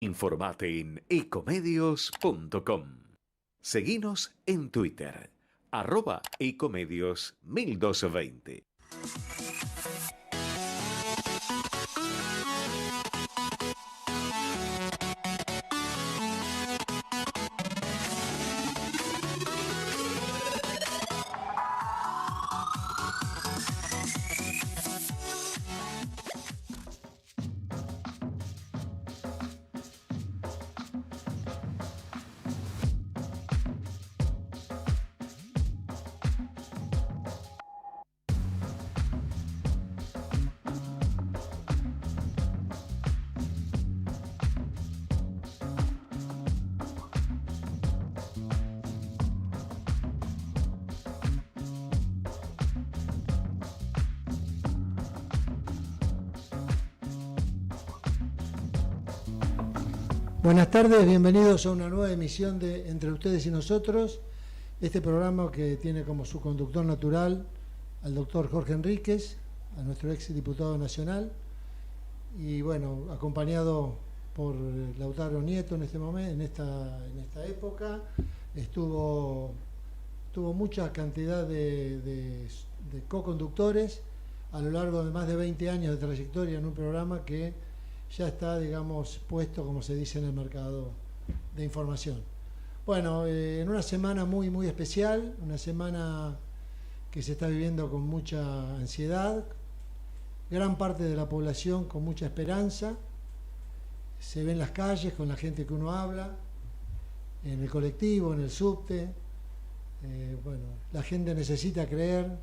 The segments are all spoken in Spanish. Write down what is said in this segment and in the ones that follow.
Informate en ecomedios.com. Seguinos en Twitter, @ecomedios1220. Buenas tardes, bienvenidos a una nueva emisión de Entre Ustedes y Nosotros, este programa que tiene como su conductor natural al doctor Jorge Enríquez, a nuestro ex diputado nacional, y bueno, acompañado por Lautaro Nieto en este momento, en esta época. Tuvo mucha cantidad de co-conductores a lo largo de más de 20 años de trayectoria en un programa que ya está, digamos, puesto, como se dice, en el mercado de información. Bueno, en una semana muy, muy especial, una semana que se está viviendo con mucha ansiedad, gran parte de la población con mucha esperanza, se ve en las calles con la gente que uno habla, en el colectivo, en el subte. Bueno, la gente necesita creer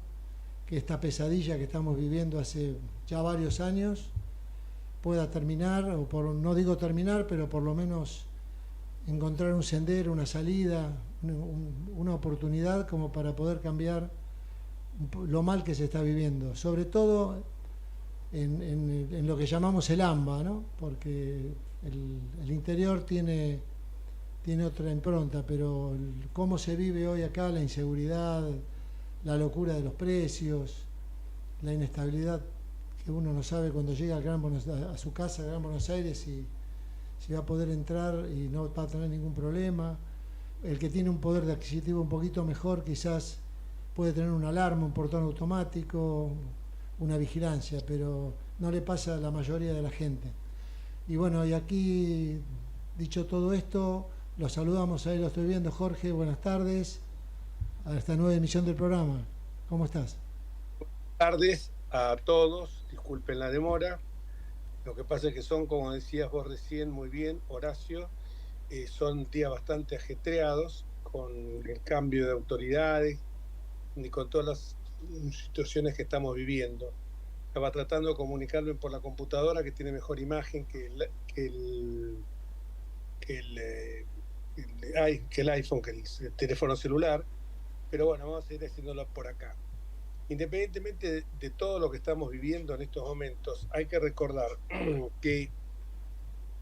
que esta pesadilla que estamos viviendo hace ya varios años pueda terminar, no digo terminar, pero por lo menos encontrar un sendero, una salida, una oportunidad como para poder cambiar lo mal que se está viviendo, sobre todo en lo que llamamos el AMBA, ¿no? Porque el interior tiene otra impronta, pero cómo se vive hoy acá, la inseguridad, la locura de los precios, la inestabilidad, que uno no sabe cuando llega a su casa, al Gran Buenos Aires, si va a poder entrar y no va a tener ningún problema. El que tiene un poder de adquisitivo un poquito mejor quizás puede tener una alarma, un portón automático, una vigilancia, pero no le pasa a la mayoría de la gente. Y bueno, y aquí, dicho todo esto, los saludamos, ahí lo estoy viendo. Jorge, buenas tardes a esta nueva emisión del programa. ¿Cómo estás? Tardes a todos, disculpen la demora. Lo que pasa es que son, como decías vos recién muy bien, Horacio, son días bastante ajetreados con el cambio de autoridades y con todas las situaciones que estamos viviendo. Estaba tratando de comunicarme por la computadora, que tiene mejor imagen que el iPhone, que el teléfono celular, pero bueno, vamos a seguir haciéndolo por acá. Independientemente de todo lo que estamos viviendo en estos momentos, hay que recordar que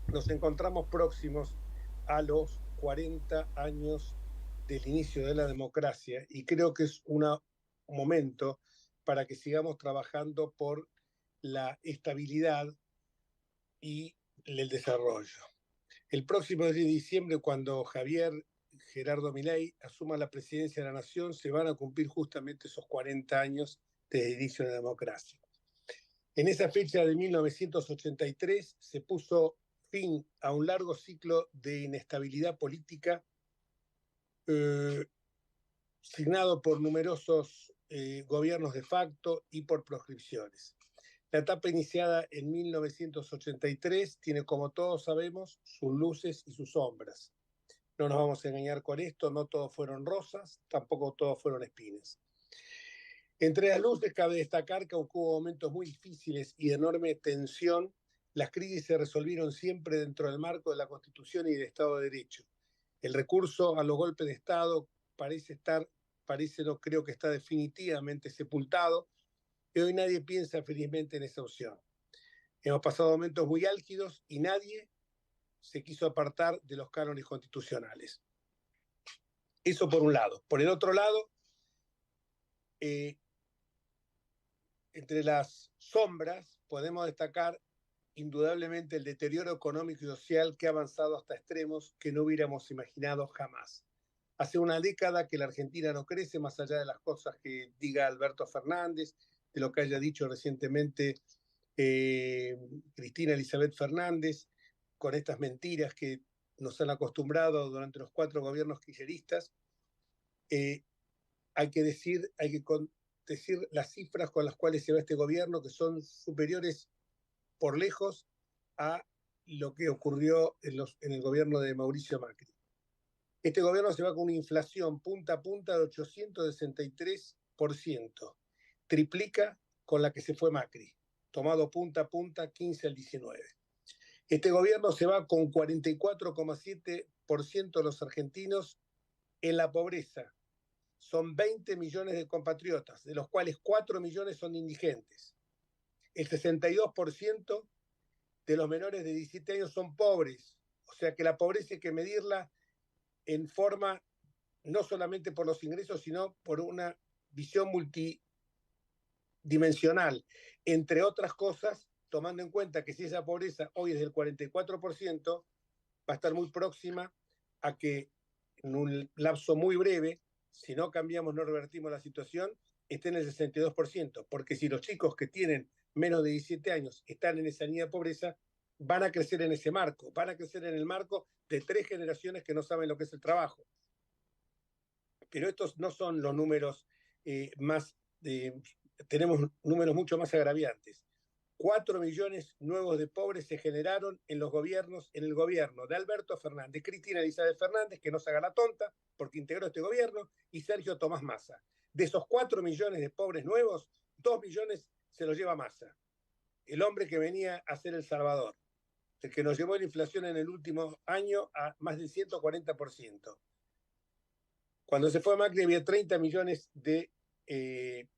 nos encontramos próximos a los 40 años del inicio de la democracia y creo que es un momento para que sigamos trabajando por la estabilidad y el desarrollo. El próximo 10 de diciembre, cuando Javier Gerardo Milei asuma la presidencia de la Nación, se van a cumplir justamente esos 40 años desde el inicio de la democracia. En esa fecha de 1983 se puso fin a un largo ciclo de inestabilidad política, eh, signado por numerosos gobiernos de facto y por proscripciones. La etapa iniciada en 1983 tiene, como todos sabemos, sus luces y sus sombras. No nos vamos a engañar con esto, no todos fueron rosas, tampoco todos fueron espinas. Entre las luces cabe destacar que aunque hubo momentos muy difíciles y de enorme tensión, las crisis se resolvieron siempre dentro del marco de la Constitución y del Estado de Derecho. El recurso a los golpes de Estado no creo que está definitivamente sepultado, y hoy nadie piensa felizmente en esa opción. Hemos pasado momentos muy álgidos y nadie se quiso apartar de los cánones constitucionales. Eso por un lado. Por el otro lado, entre las sombras podemos destacar indudablemente el deterioro económico y social que ha avanzado hasta extremos que no hubiéramos imaginado jamás. Hace una década que la Argentina no crece, más allá de las cosas que diga Alberto Fernández, de lo que haya dicho recientemente Cristina Elizabeth Fernández, con estas mentiras que nos han acostumbrado durante los 4 gobiernos kirchneristas. Hay que decir las cifras con las cuales se va este gobierno, que son superiores por lejos a lo que ocurrió en el gobierno de Mauricio Macri. Este gobierno se va con una inflación punta a punta de 863%, triplica con la que se fue Macri, tomado punta a punta 15 al 19. Este gobierno se va con 44,7% de los argentinos en la pobreza. Son 20 millones de compatriotas, de los cuales 4 millones son indigentes. El 62% de los menores de 17 años son pobres. O sea que la pobreza hay que medirla en forma no solamente por los ingresos, sino por una visión multidimensional. Entre otras cosas, tomando en cuenta que si esa pobreza hoy es del 44%, va a estar muy próxima a que en un lapso muy breve, si no cambiamos, no revertimos la situación, esté en el 62%. Porque si los chicos que tienen menos de 17 años están en esa línea de pobreza, van a crecer en ese marco, van a crecer en el marco de 3 generaciones que no saben lo que es el trabajo. Pero estos no son los números tenemos números mucho más agraviantes. 4 millones nuevos de pobres se generaron en el gobierno de Alberto Fernández, Cristina Elizabeth Fernández, que no se haga la tonta, porque integró este gobierno, y Sergio Tomás Massa. De esos 4 millones de pobres nuevos, 2 millones se los lleva Massa, el hombre que venía a ser El Salvador, el que nos llevó la inflación en el último año a más del 140%. Cuando se fue Macri había 30 millones de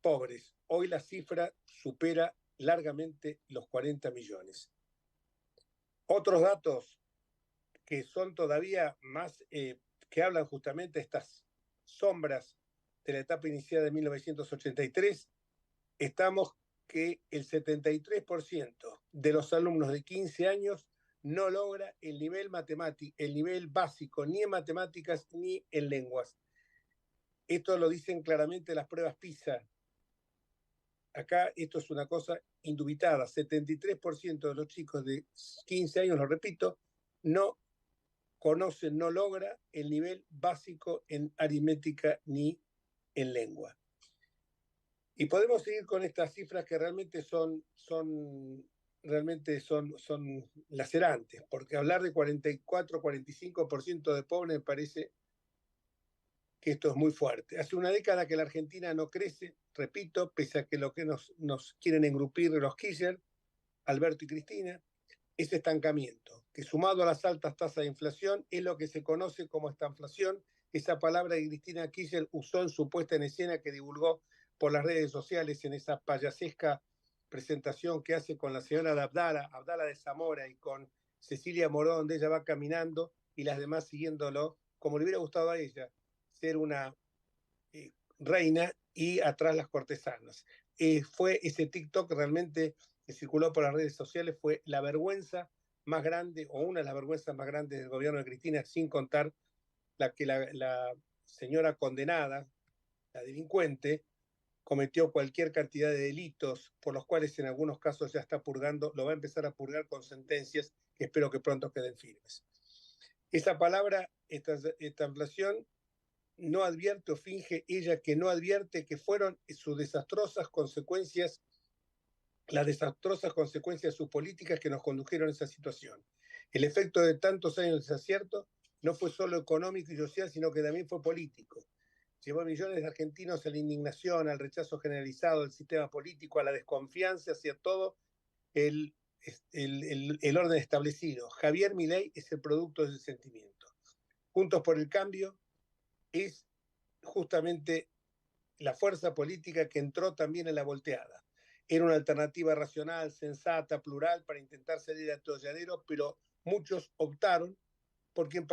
pobres. Hoy la cifra supera largamente los 40 millones. Otros datos que son todavía más, que hablan justamente de estas sombras de la etapa inicial de 1983, estamos que el 73% de los alumnos de 15 años no logra el nivel básico, ni en matemáticas ni en lenguas. Esto lo dicen claramente las pruebas PISA. Acá esto es una cosa indubitada. 73% de los chicos de 15 años, lo repito, no conocen, no logra el nivel básico en aritmética ni en lengua. Y podemos seguir con estas cifras que realmente son lacerantes, porque hablar de 44, 45% de pobres me parece que esto es muy fuerte. Hace una década que la Argentina no crece, repito, pese a que lo que nos quieren engrupir los Kirchner, Alberto y Cristina, ese estancamiento, que sumado a las altas tasas de inflación es lo que se conoce como estanflación, esa palabra que Cristina Kirchner usó en su puesta en escena que divulgó por las redes sociales en esa payasesca presentación que hace con la señora de Abdala de Zamora, y con Cecilia Moró, donde ella va caminando y las demás siguiéndolo, como le hubiera gustado a ella ser una reina y atrás las cortesanas. Fue ese TikTok realmente que circuló por las redes sociales, fue la vergüenza más grande, o una de las vergüenzas más grandes del gobierno de Cristina, sin contar la que la señora condenada, la delincuente, cometió cualquier cantidad de delitos por los cuales en algunos casos ya está purgando, lo va a empezar a purgar con sentencias que espero que pronto queden firmes. Esa palabra, esta inflación, no advierte o finge ella que no advierte que fueron sus desastrosas consecuencias, las desastrosas consecuencias de sus políticas que nos condujeron a esa situación. El efecto de tantos años de desacierto no fue solo económico y social, sino que también fue político. Llevó a millones de argentinos a la indignación, al rechazo generalizado del sistema político, a la desconfianza hacia todo el orden establecido. Javier Milei es el producto de ese sentimiento. Juntos por el Cambio es justamente la fuerza política que entró también en la volteada. Era una alternativa racional, sensata, plural, para intentar salir al atolladero, pero muchos optaron por quien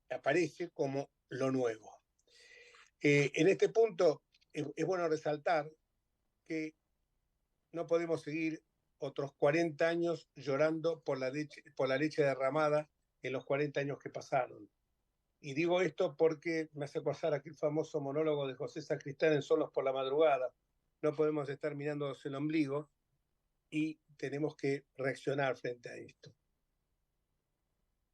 aparece como lo nuevo. En este punto es bueno resaltar que no podemos seguir otros 40 años llorando por la leche derramada en los 40 años que pasaron. Y digo esto porque me hace acordar aquel famoso monólogo de José Sacristán en Solos por la Madrugada. No podemos estar mirándonos el ombligo y tenemos que reaccionar frente a esto.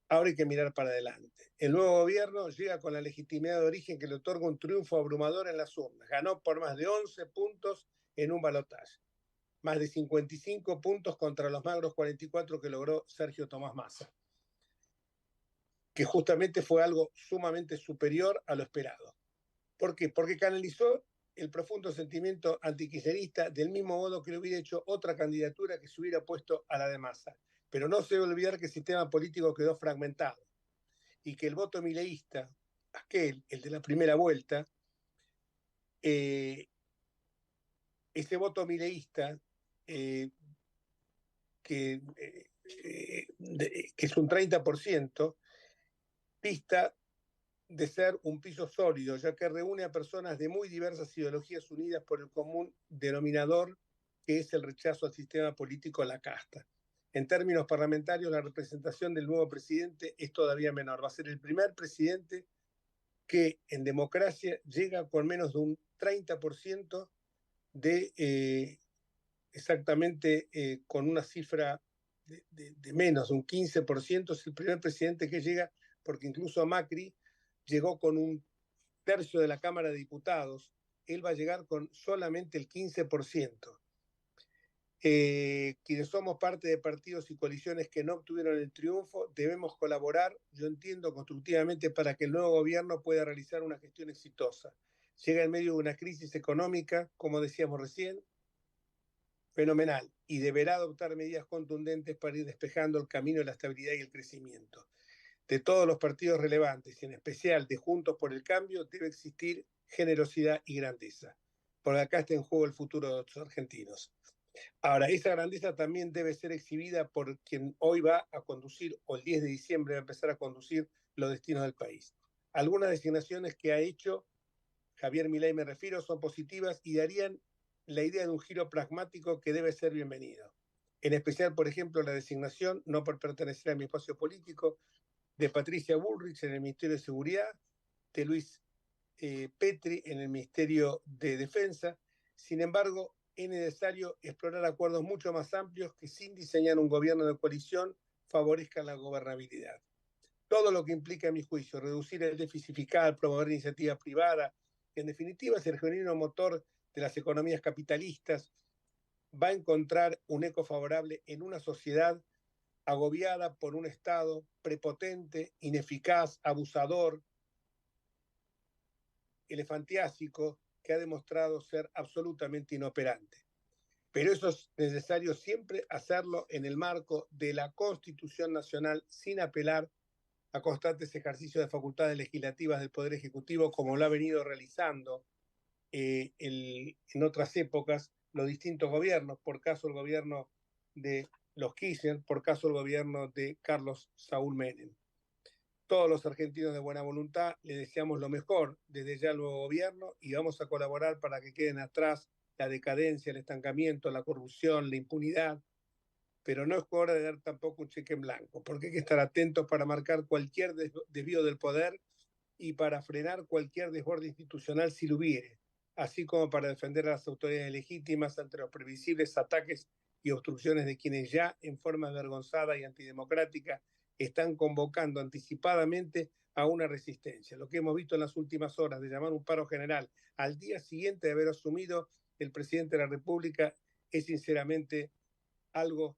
Ahora hay que mirar para adelante. El nuevo gobierno llega con la legitimidad de origen que le otorga un triunfo abrumador en las urnas. Ganó por más de 11 puntos en un balotaje. Más de 55 puntos contra los magros 44 que logró Sergio Tomás Massa, que justamente fue algo sumamente superior a lo esperado. ¿Por qué? Porque canalizó el profundo sentimiento antikirchnerista del mismo modo que le hubiera hecho otra candidatura que se hubiera puesto a la de Massa. Pero no se debe olvidar que el sistema político quedó fragmentado y que el voto mileísta, aquel, el de la primera vuelta, ese voto mileísta, que es un 30%, pista de ser un piso sólido, ya que reúne a personas de muy diversas ideologías unidas por el común denominador, que es el rechazo al sistema político, a la casta. En términos parlamentarios, la representación del nuevo presidente es todavía menor. Va a ser el primer presidente que en democracia llega con menos de un 30% de exactamente con una cifra de menos, un 15%. Es el primer presidente que llega, porque incluso Macri llegó con un tercio de la Cámara de Diputados. Él va a llegar con solamente el 15%. Quienes somos parte de partidos y coaliciones que no obtuvieron el triunfo, debemos colaborar, yo entiendo, constructivamente para que el nuevo gobierno pueda realizar una gestión exitosa. Llega en medio de una crisis económica, como decíamos recién, fenomenal, y deberá adoptar medidas contundentes para ir despejando el camino de la estabilidad y el crecimiento. De todos los partidos relevantes, y en especial de Juntos por el Cambio, debe existir generosidad y grandeza, porque acá está en juego el futuro de los argentinos. Ahora, esa grandeza también debe ser exhibida por quien hoy va a conducir, o el 10 de diciembre va a empezar a conducir los destinos del país. Algunas designaciones que ha hecho Javier Milei, me refiero, son positivas y darían la idea de un giro pragmático que debe ser bienvenido. En especial, por ejemplo, la designación, no por pertenecer a mi espacio político, de Patricia Bullrich en el Ministerio de Seguridad, de Luis Petri en el Ministerio de Defensa. Sin embargo, es necesario explorar acuerdos mucho más amplios que, sin diseñar un gobierno de coalición, favorezcan la gobernabilidad. Todo lo que implica, a mi juicio, reducir el déficit fiscal, promover iniciativas privadas, en definitiva, es el genuino motor de las economías capitalistas, va a encontrar un eco favorable en una sociedad agobiada por un Estado prepotente, ineficaz, abusador, elefantiásico, que ha demostrado ser absolutamente inoperante. Pero eso es necesario siempre hacerlo en el marco de la Constitución Nacional, sin apelar a constantes ejercicios de facultades legislativas del Poder Ejecutivo, como lo ha venido realizando en otras épocas los distintos gobiernos, por caso el gobierno de los Kirchner, por caso el gobierno de Carlos Saúl Menem. Todos los argentinos de buena voluntad le deseamos lo mejor desde ya al nuevo gobierno y vamos a colaborar para que queden atrás la decadencia, el estancamiento, la corrupción, la impunidad, pero no es hora de dar tampoco un cheque en blanco, porque hay que estar atentos para marcar cualquier desvío del poder y para frenar cualquier desborde institucional si lo hubiere, así como para defender a las autoridades legítimas ante los previsibles ataques y obstrucciones de quienes ya, en forma vergonzada y antidemocrática, están convocando anticipadamente a una resistencia. Lo que hemos visto en las últimas horas de llamar un paro general al día siguiente de haber asumido el presidente de la República es sinceramente algo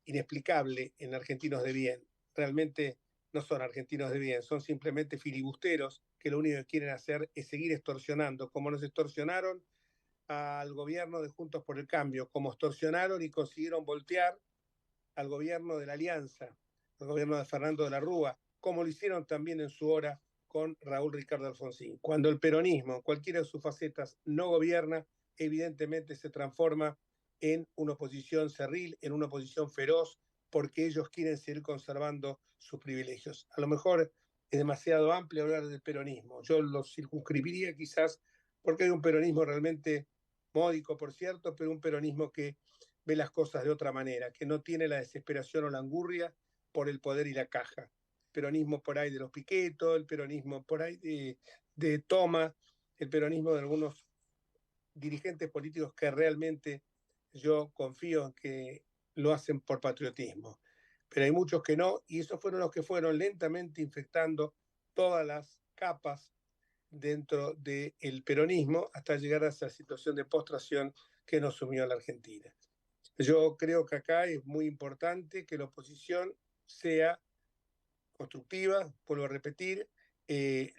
inexplicable en argentinos de bien. Realmente no son argentinos de bien, son simplemente filibusteros que lo único que quieren hacer es seguir extorsionando, como nos extorsionaron al gobierno de Juntos por el Cambio, como extorsionaron y consiguieron voltear al gobierno de la Alianza, al gobierno de Fernando de la Rúa, como lo hicieron también en su hora con Raúl Ricardo Alfonsín. Cuando el peronismo, en cualquiera de sus facetas, no gobierna, evidentemente se transforma en una oposición cerril, en una oposición feroz, porque ellos quieren seguir conservando sus privilegios. A lo mejor es demasiado amplio hablar del peronismo. Yo lo circunscribiría quizás porque hay un peronismo realmente módico, por cierto, pero un peronismo que ve las cosas de otra manera, que no tiene la desesperación o la angurria por el poder y la caja. Peronismo por ahí de los Piqueto, el peronismo por ahí de Toma, el peronismo de algunos dirigentes políticos que realmente yo confío en que lo hacen por patriotismo. Pero hay muchos que no, y esos fueron los que fueron lentamente infectando todas las capas dentro del peronismo hasta llegar a esa situación de postración que nos sumió a la Argentina. Yo creo que acá es muy importante que la oposición sea constructiva, vuelvo a repetir,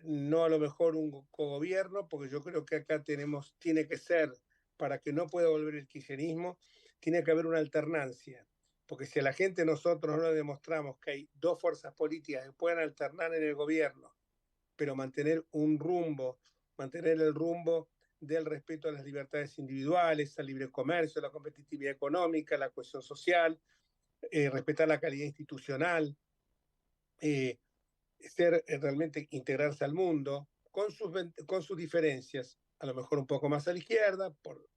no a lo mejor un cogobierno, porque yo creo que acá tiene que ser, para que no pueda volver el kirchnerismo, tiene que haber una alternancia, porque si a la gente nosotros no le demostramos que hay dos fuerzas políticas que puedan alternar en el gobierno, pero mantener el rumbo del respeto a las libertades individuales, al libre comercio, a la competitividad económica, la cohesión social, respetar la calidad institucional, realmente integrarse al mundo, con sus diferencias, a lo mejor un poco más a la izquierda, por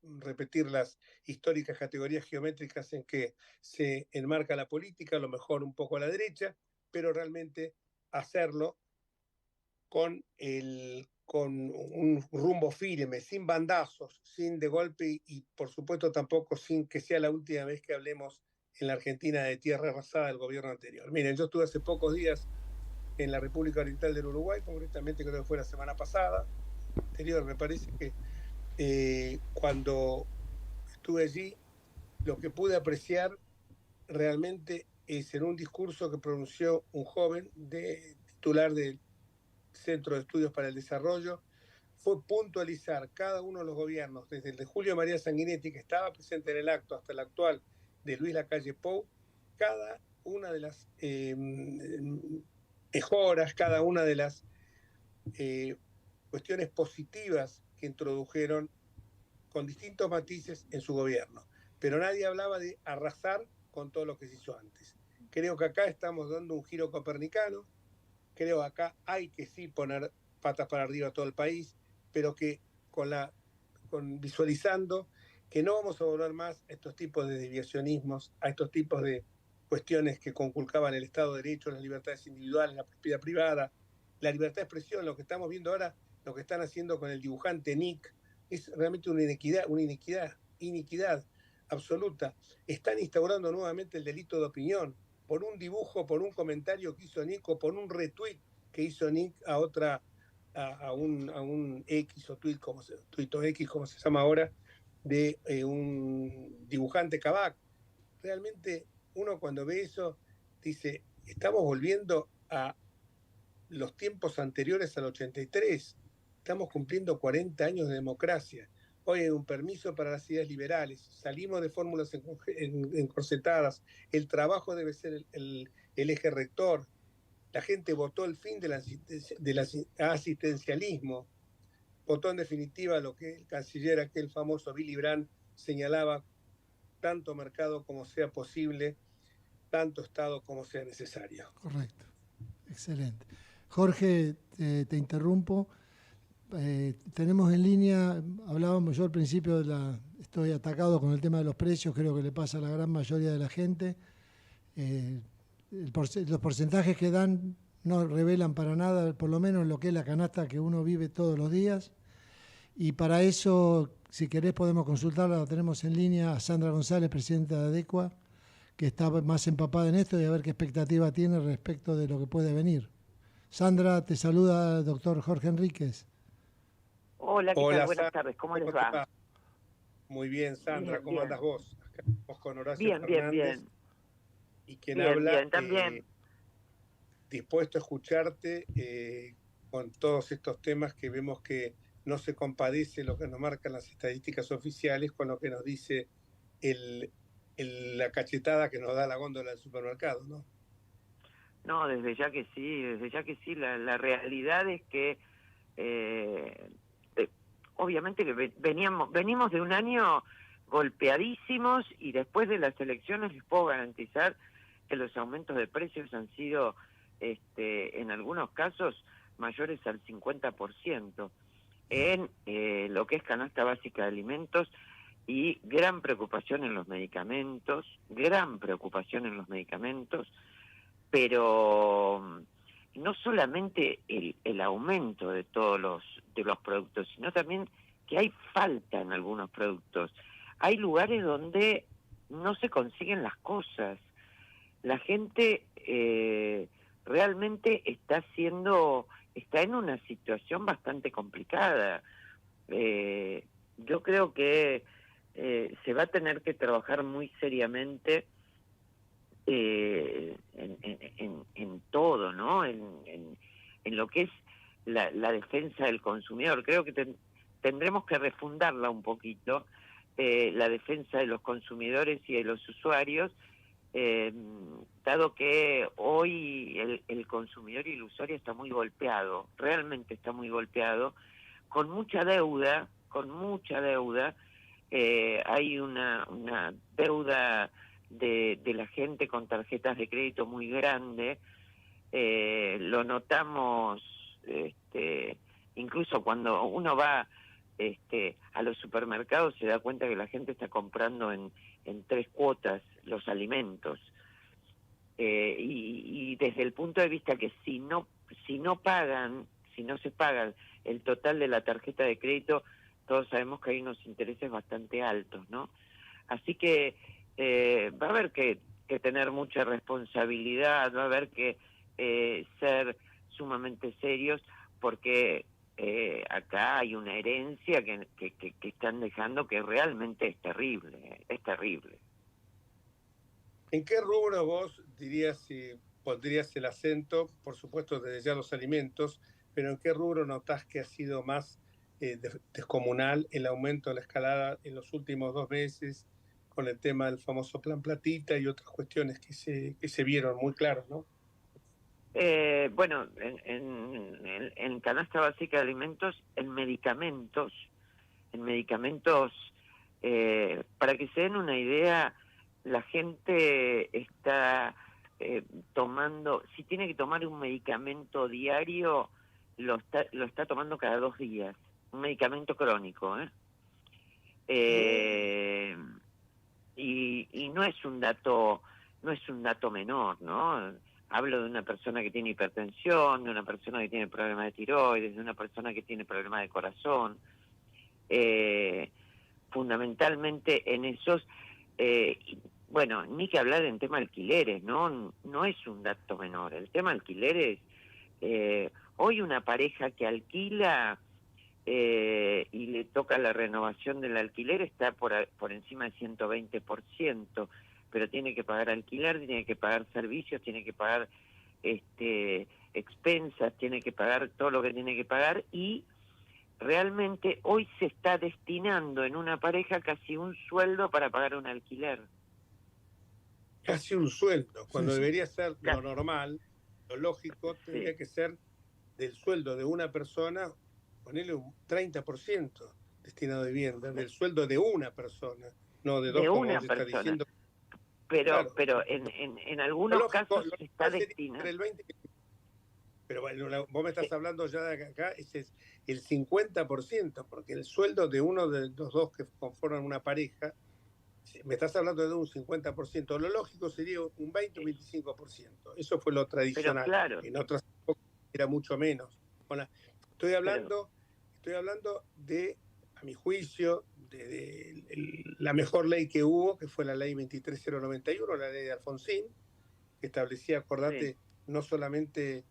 repetir las históricas categorías geométricas en que se enmarca la política, a lo mejor un poco a la derecha, pero realmente hacerlo con un rumbo firme, sin bandazos, sin de golpe y por supuesto tampoco sin que sea la última vez que hablemos en la Argentina de tierra arrasada del gobierno anterior. Miren, yo estuve hace pocos días en la República Oriental del Uruguay, concretamente creo que fue la semana pasada, anterior me parece que cuando estuve allí, lo que pude apreciar realmente es en un discurso que pronunció un joven titular del Centro de Estudios para el Desarrollo, fue puntualizar cada uno de los gobiernos, desde el de Julio María Sanguinetti, que estaba presente en el acto, hasta el actual de Luis Lacalle Pou, cada una de las mejoras, cada una de las cuestiones positivas que introdujeron con distintos matices en su gobierno. Pero nadie hablaba de arrasar con todo lo que se hizo antes. Creo que acá estamos dando un giro copernicano, creo que acá hay que sí poner patas para arriba a todo el país, pero que visualizando que no vamos a volver más a estos tipos de desviacionismos, a estos tipos de cuestiones que conculcaban el Estado de Derecho, las libertades individuales, la propiedad privada, la libertad de expresión. Lo que estamos viendo ahora, lo que están haciendo con el dibujante Nick, es realmente una iniquidad absoluta. Están instaurando nuevamente el delito de opinión por un dibujo, por un comentario que hizo Nick o por un retweet que hizo Nick a un X o tweet, tuit o X, como se llama ahora, de un dibujante Kabak. Realmente uno cuando ve eso dice, estamos volviendo a los tiempos anteriores al 83, estamos cumpliendo 40 años de democracia. Hoy hay un permiso para las ideas liberales, salimos de fórmulas encorsetadas, el trabajo debe ser el eje rector, la gente votó el fin del asistencialismo, votó en definitiva lo que el canciller, aquel famoso Willy Brandt, señalaba: tanto mercado como sea posible, tanto Estado como sea necesario. Correcto, excelente. Jorge, te interrumpo. Tenemos en línea, hablábamos yo al principio, estoy atacado con el tema de los precios, creo que le pasa a la gran mayoría de la gente. Los porcentajes que dan no revelan para nada, por lo menos lo que es la canasta que uno vive todos los días. Y para eso, si querés, podemos consultarla. Tenemos en línea a Sandra González, presidenta de ADECUA, que está más empapada en esto y a ver qué expectativa tiene respecto de lo que puede venir. Sandra, te saluda el doctor Jorge Enríquez. Hola, ¿qué tal? Buenas tardes, ¿cómo les va? Muy bien, Sandra, bien, ¿cómo bien. andas vos? Acá estamos con Horacio bien, Fernández. Bien. Y quien bien, habla, bien, también. Dispuesto a escucharte con todos estos temas que vemos que no se compadece lo que nos marcan las estadísticas oficiales con lo que nos dice la cachetada que nos da la góndola del supermercado, ¿no? No, desde ya que sí, la realidad es que obviamente que venimos de un año golpeadísimos y después de las elecciones les puedo garantizar que los aumentos de precios han sido en algunos casos mayores al 50% en lo que es canasta básica de alimentos y gran preocupación en los medicamentos, pero no solamente el aumento de todos los productos, sino también que hay falta en algunos productos. Hay lugares donde no se consiguen las cosas. La gente realmente está en una situación bastante complicada. Yo creo que se va a tener que trabajar muy seriamente en todo, ¿no? En lo que es la defensa del consumidor. Creo que tendremos que refundarla un poquito, la defensa de los consumidores y de los usuarios, dado que hoy el consumidor y el usuario está muy golpeado, realmente está muy golpeado, con mucha deuda, hay una deuda de la gente con tarjetas de crédito muy grande. Lo notamos incluso cuando uno va a los supermercados, se da cuenta que la gente está comprando en 3 cuotas los alimentos, y desde el punto de vista que si no se pagan el total de la tarjeta de crédito, todos sabemos que hay unos intereses bastante altos, ¿no? Así que va a haber que tener mucha responsabilidad, va a haber que ser sumamente serios, porque acá hay una herencia que están dejando que realmente es terrible, es terrible. ¿En qué rubro vos dirías, si pondrías el acento, por supuesto desde ya los alimentos, pero en qué rubro notás que ha sido más descomunal el aumento de la escalada en los últimos 2 meses, con el tema del famoso Plan Platita y otras cuestiones que se vieron muy claras, ¿no? Bueno, en canasta básica de alimentos, en medicamentos, para que se den una idea, la gente está tomando, si tiene que tomar un medicamento diario, lo está tomando cada 2 días, un medicamento crónico, y no es un dato menor, ¿no? Hablo de una persona que tiene hipertensión, de una persona que tiene problemas de tiroides, de una persona que tiene problemas de corazón. Fundamentalmente en esos, bueno, ni que hablar en tema alquileres, ¿no? No es un dato menor. El tema alquileres, hoy una pareja que alquila y le toca la renovación del alquiler está por encima del 120%, pero tiene que pagar alquiler, tiene que pagar servicios, tiene que pagar expensas, tiene que pagar todo lo que tiene que pagar, y realmente hoy se está destinando en una pareja casi un sueldo para pagar un alquiler. Casi un sueldo, cuando Sí, sí. debería ser lo normal, lo lógico, tendría que ser del sueldo de una persona, ponerle un 30% destinado a vivienda, del sueldo de una persona, no de dos, como vos estás diciendo. Pero Claro. en algunos casos se está destinando. Pero bueno, vos me estás hablando ya de acá, ese es el 50%, porque el sueldo de uno de los dos que conforman una pareja, me estás hablando de un 50%. Lo lógico sería un 20 o 25%. Eso fue lo tradicional. Pero claro. En otras épocas era mucho menos. Bueno, estoy hablando de, a mi juicio, de la mejor ley que hubo, que fue la ley 23091, la ley de Alfonsín, que establecía, acordate, no solamente,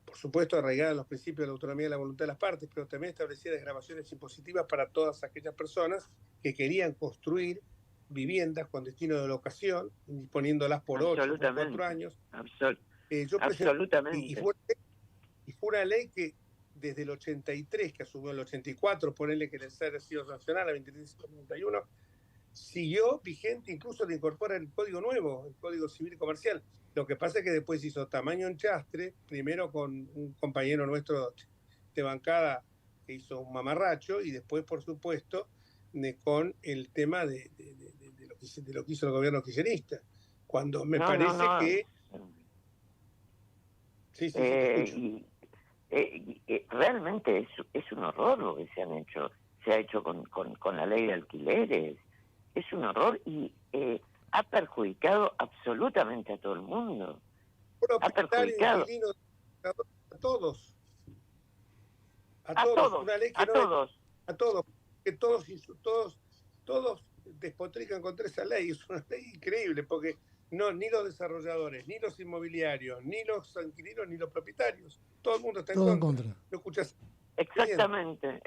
por supuesto, arraigada en los principios de la autonomía y la voluntad de las partes, pero también establecía desgravaciones impositivas para todas aquellas personas que querían construir viviendas con destino de locación, disponiéndolas por 8 o 4 años. Absolutamente. Y fue una ley que desde el 83, que asumió el 84, ponerle que el ser ha sido sancionada, la 2391, siguió vigente, incluso le incorpora el código nuevo, el Código Civil y Comercial. Lo que pasa es que después hizo tamaño enchastre, primero con un compañero nuestro de bancada que hizo un mamarracho, y después, por supuesto, con el tema de lo que hizo el gobierno kirchnerista. Cuando me parece que... Sí, realmente es un horror lo que se han hecho. se ha hecho con la ley de alquileres. Es un horror y ha perjudicado absolutamente a todo el mundo. Ha perjudicado a todos. A todos, una ley que a todos. A todos, que todos despotrican contra esa ley. Es una ley increíble, porque no, ni los desarrolladores, ni los inmobiliarios, ni los inquilinos, ni los propietarios. Todo el mundo está en contra. ¿Lo escuchás? Exactamente.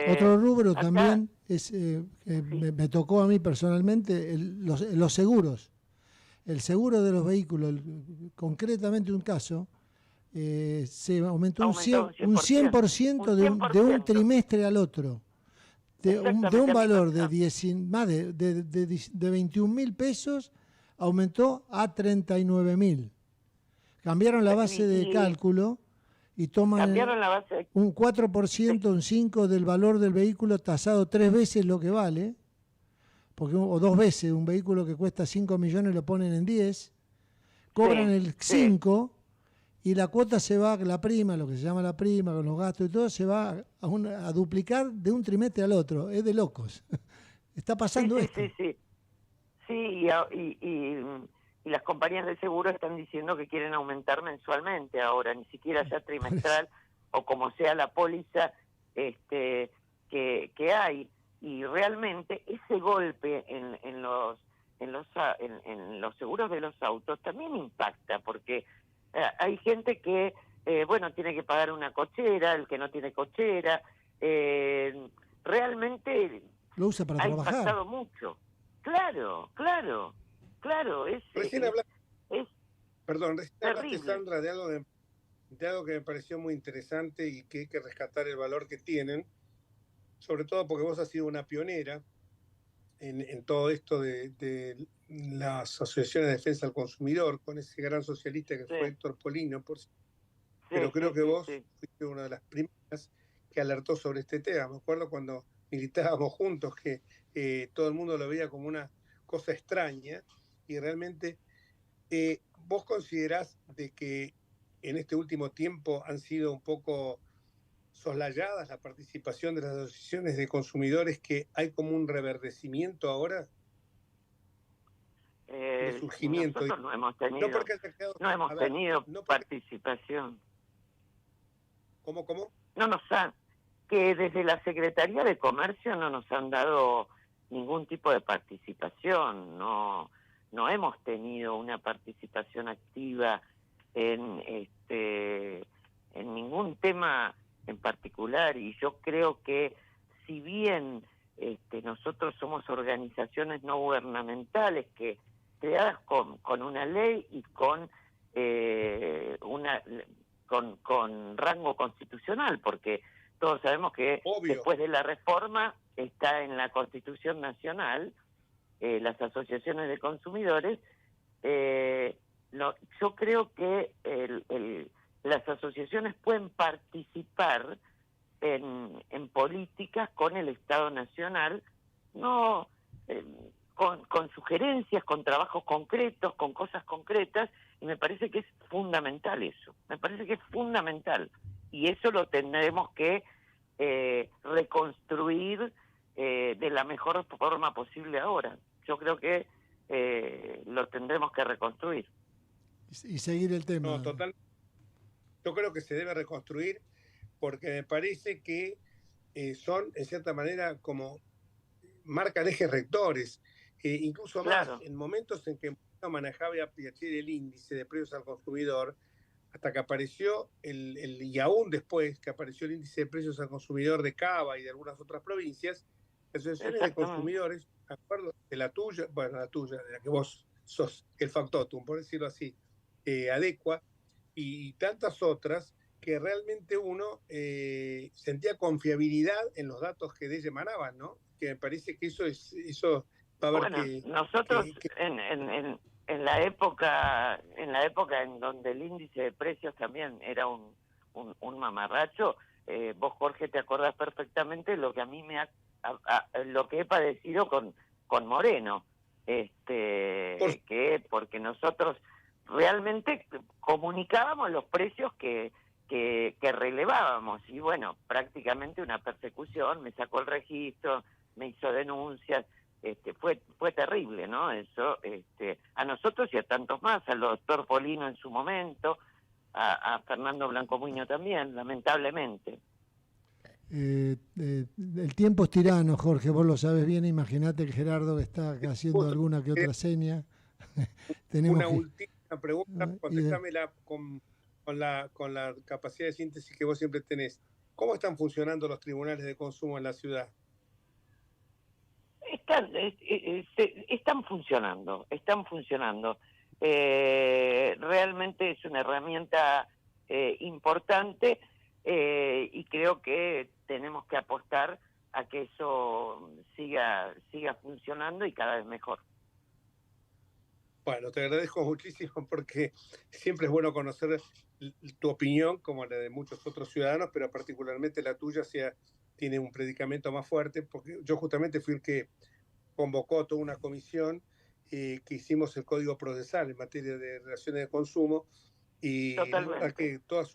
Otro rubro acá, también es sí. me tocó a mí personalmente los seguros. El seguro de los vehículos, concretamente un caso, se aumentó un 100% de un trimestre al otro. De un valor de 21.000 pesos aumentó a 39.000. Cambiaron la base de cálculo y toman un 4%, un 5% del valor del vehículo tasado 3 veces lo que vale, porque o 2 veces un vehículo que cuesta 5 millones lo ponen en 10, cobran el 5 y la cuota se va, la prima, lo que se llama la prima, con los gastos y todo, se va a duplicar de un trimestre al otro. Es de locos. Está pasando esto. Sí, y las compañías de seguro están diciendo que quieren aumentar mensualmente ahora, ni siquiera ya trimestral o como sea la póliza que hay. Y realmente ese golpe en los seguros de los autos también impacta, porque hay gente que tiene que pagar una cochera, el que no tiene cochera, realmente lo usa para trabajar. Impactado mucho. Claro, recién hablaste, Sandra, de algo que me pareció muy interesante y que hay que rescatar el valor que tienen, sobre todo porque vos has sido una pionera en todo esto de las asociaciones de defensa del consumidor, con ese gran socialista que fue Héctor Polino, pero creo que vos fuiste una de las primeras que alertó sobre este tema. Me acuerdo cuando militábamos juntos que todo el mundo lo veía como una cosa extraña, y realmente vos considerás de que en este último tiempo han sido un poco soslayadas la participación de las asociaciones de consumidores, que hay como un reverdecimiento ahora, de surgimiento. Nosotros no hemos tenido participación. ¿Cómo? No nos han, que desde la Secretaría de Comercio no nos han dado ningún tipo de participación, no hemos tenido una participación activa en ningún tema en particular, y yo creo que si bien nosotros somos organizaciones no gubernamentales que creadas con una ley y con rango constitucional, porque todos sabemos que después de la reforma está en la Constitución Nacional las asociaciones de consumidores. Yo creo que las asociaciones pueden participar en políticas con el Estado Nacional, no con sugerencias, con trabajos concretos, con cosas concretas, y me parece que es fundamental eso, y eso lo tendremos que reconstruir de la mejor forma posible ahora. Yo creo que lo tendremos que reconstruir. Y seguir el tema. No, total. Yo creo que se debe reconstruir, porque me parece que son, en cierta manera, como marcan ejes rectores. Incluso más, en momentos en que manejaba Piacere el índice de precios al consumidor, hasta que apareció y aún después que apareció el índice de precios al consumidor de Cava y de algunas otras provincias, las asociaciones de consumidores, me acuerdo de la tuya, de la que vos sos el factotum, por decirlo así, Adecua, y tantas otras, que realmente uno sentía confiabilidad en los datos que de ella emanaban, ¿no? Que me parece que eso va a haber nosotros en la época en donde el índice de precios también era un mamarracho, vos, Jorge, te acordás perfectamente lo que a mí lo que he padecido con Moreno, porque nosotros realmente comunicábamos los precios que que relevábamos. Y bueno, prácticamente una persecución, me sacó el registro, me hizo denuncias, fue terrible, ¿no? Eso, a nosotros y a tantos más, al doctor Polino en su momento, a Fernando Blancomuño también, lamentablemente. El tiempo es tirano, Jorge, vos lo sabes bien. Imagínate que Gerardo está acá haciendo alguna que otra seña. Tenemos una que... última pregunta, contestámela con la capacidad de síntesis que vos siempre tenés. ¿Cómo están funcionando los tribunales de consumo en la ciudad? Están funcionando. Realmente es una herramienta importante, y creo que tenemos que apostar a que eso siga funcionando y cada vez mejor. Bueno, te agradezco muchísimo porque siempre es bueno conocer tu opinión, como la de muchos otros ciudadanos, pero particularmente la tuya tiene un predicamento más fuerte, porque yo justamente fui el que convocó toda una comisión que hicimos el Código Procesal en materia de relaciones de consumo, y la verdad que toda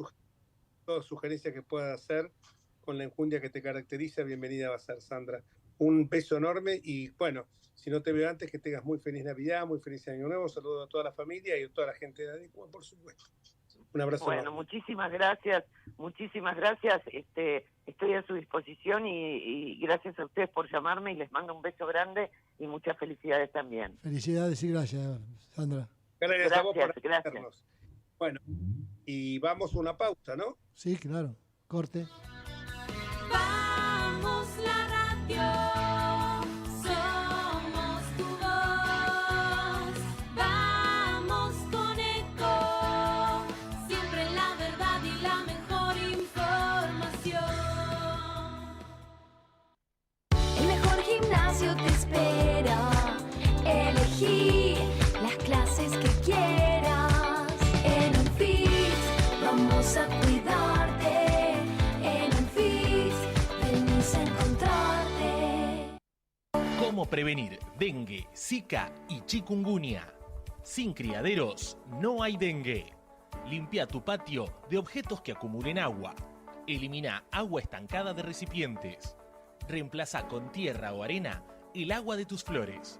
sugerencia que pueda hacer con la enjundia que te caracteriza, bienvenida va a ser, Sandra. Un beso enorme y bueno, si no te veo antes, que tengas muy feliz Navidad, muy feliz Año Nuevo, saludo a toda la familia y a toda la gente de Adecua, por supuesto. Un abrazo. Bueno, enorme. Muchísimas gracias. Estoy a su disposición y gracias a ustedes por llamarme y les mando un beso grande y muchas felicidades también. Felicidades y gracias, Sandra. Gracias a vos por atendernos. Bueno, y vamos a una pausa, ¿no? Sí, claro. Corte. Vamos la radio. Te espera, elegí las clases que quieras. En Unfit vamos a cuidarte. En Unfit venís a encontrarte. ¿Cómo prevenir dengue, zika y chikungunya? Sin criaderos no hay dengue. Limpia tu patio de objetos que acumulen agua. Elimina agua estancada de recipientes. Reemplaza con tierra o arena el agua de tus flores.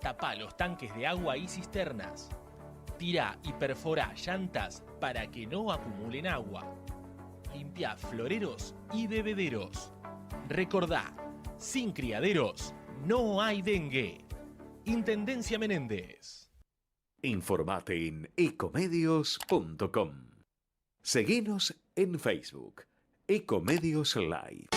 Tapa los tanques de agua y cisternas. Tira y perfora llantas para que no acumulen agua. Limpia floreros y bebederos. Recordá, sin criaderos no hay dengue. Intendencia Menéndez. Informate en ecomedios.com. Seguinos en Facebook. Ecomedios Live.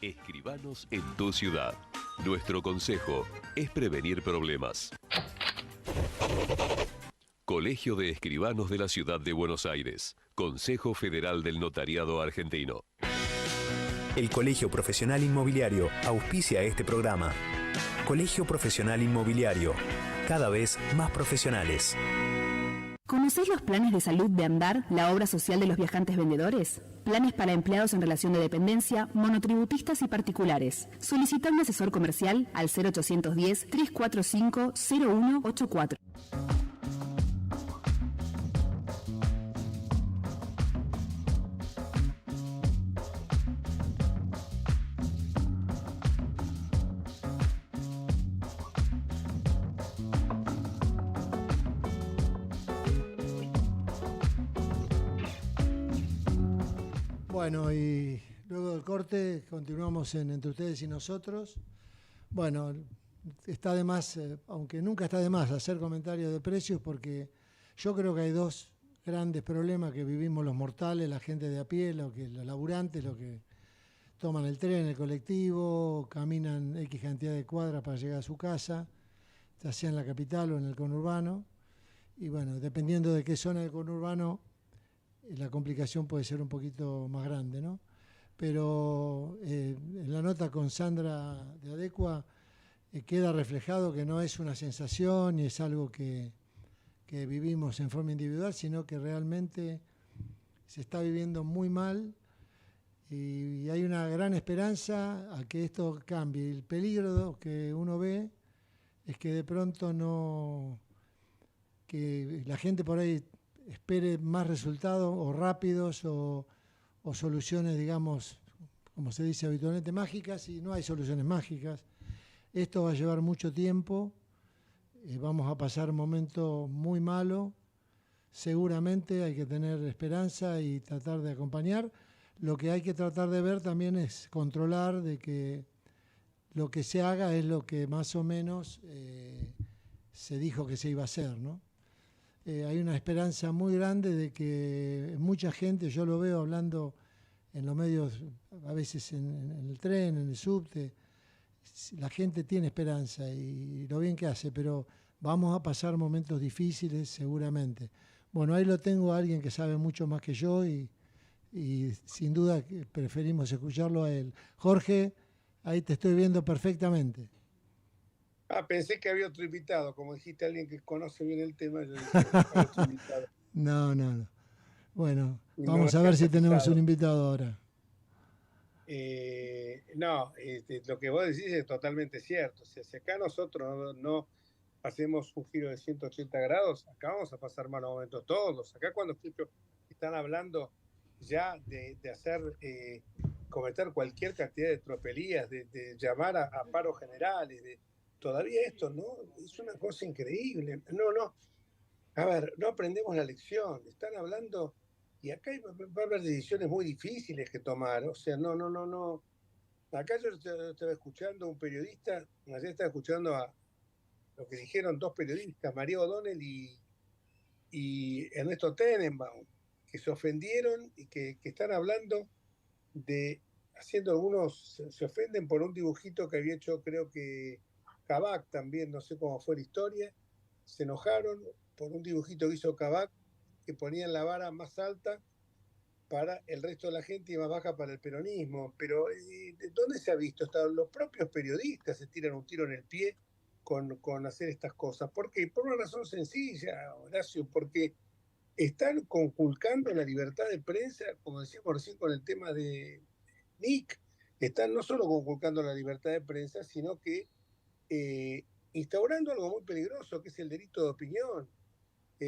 Escribanos en tu ciudad. Nuestro consejo es prevenir problemas. Colegio de Escribanos de la Ciudad de Buenos Aires. Consejo Federal del Notariado Argentino. El Colegio Profesional Inmobiliario auspicia este programa. Colegio Profesional Inmobiliario, cada vez más profesionales. ¿Conocéis los planes de salud de Andar, la obra social de los viajantes vendedores? Planes para empleados en relación de dependencia, monotributistas y particulares. Solicita un asesor comercial al 0810-345-0184. Bueno, y luego del corte continuamos en Entre Ustedes y Nosotros. Bueno, está de más, aunque nunca está de más, hacer comentarios de precios, porque yo creo que hay dos grandes problemas que vivimos los mortales, la gente de a pie, los laburantes, los que toman el tren, el colectivo, caminan X cantidad de cuadras para llegar a su casa, ya sea en la capital o en el conurbano. Y bueno, dependiendo de qué zona del conurbano, la complicación puede ser un poquito más grande, ¿no? Pero en la nota con Sandra de Adecua queda reflejado que no es una sensación ni es algo que vivimos en forma individual, sino que realmente se está viviendo muy mal y hay una gran esperanza a que esto cambie. El peligro que uno ve es que de pronto que la gente por ahí espere más resultados o rápidos o soluciones, digamos, como se dice habitualmente, mágicas, y no hay soluciones mágicas. Esto va a llevar mucho tiempo, vamos a pasar momentos muy malos, seguramente hay que tener esperanza y tratar de acompañar. Lo que hay que tratar de ver también es controlar de que lo que se haga es lo que más o menos se dijo que se iba a hacer, ¿no? Hay una esperanza muy grande de que mucha gente, yo lo veo hablando en los medios, a veces en el tren, en el subte, la gente tiene esperanza y lo bien que hace, pero vamos a pasar momentos difíciles seguramente. Bueno, ahí lo tengo a alguien que sabe mucho más que yo y sin duda que preferimos escucharlo a él. Jorge, ahí te estoy viendo perfectamente. Pensé que había otro invitado, como dijiste, alguien que conoce bien el tema. No. Bueno, vamos a ver si tenemos un invitado ahora. Lo que vos decís es totalmente cierto. O sea, si acá nosotros no hacemos un giro de 180 grados, acá vamos a pasar malos momentos todos. Acá cuando escucho que están hablando ya de hacer, cometer cualquier cantidad de tropelías, de llamar a paros generales, todavía esto, ¿no? Es una cosa increíble. No. A ver, no aprendemos la lección. Están hablando, y acá va a haber decisiones muy difíciles que tomar. O sea, no. Acá yo estaba escuchando a un periodista, ayer estaba escuchando a lo que dijeron dos periodistas, María O'Donnell y Ernesto Tenenbaum, que se ofendieron y que están hablando haciendo algunos, se ofenden por un dibujito que había hecho, creo que Kabak también, no sé cómo fue la historia, se enojaron por un dibujito que hizo Kabak, que ponían la vara más alta para el resto de la gente y más baja para el peronismo. Pero ¿de dónde se ha visto? Hasta los propios periodistas se tiran un tiro en el pie con hacer estas cosas. ¿Por qué? Por una razón sencilla, Horacio, porque están conculcando la libertad de prensa, como decíamos recién con el tema de Nick, están no solo conculcando la libertad de prensa, sino que instaurando algo muy peligroso, que es el delito de opinión.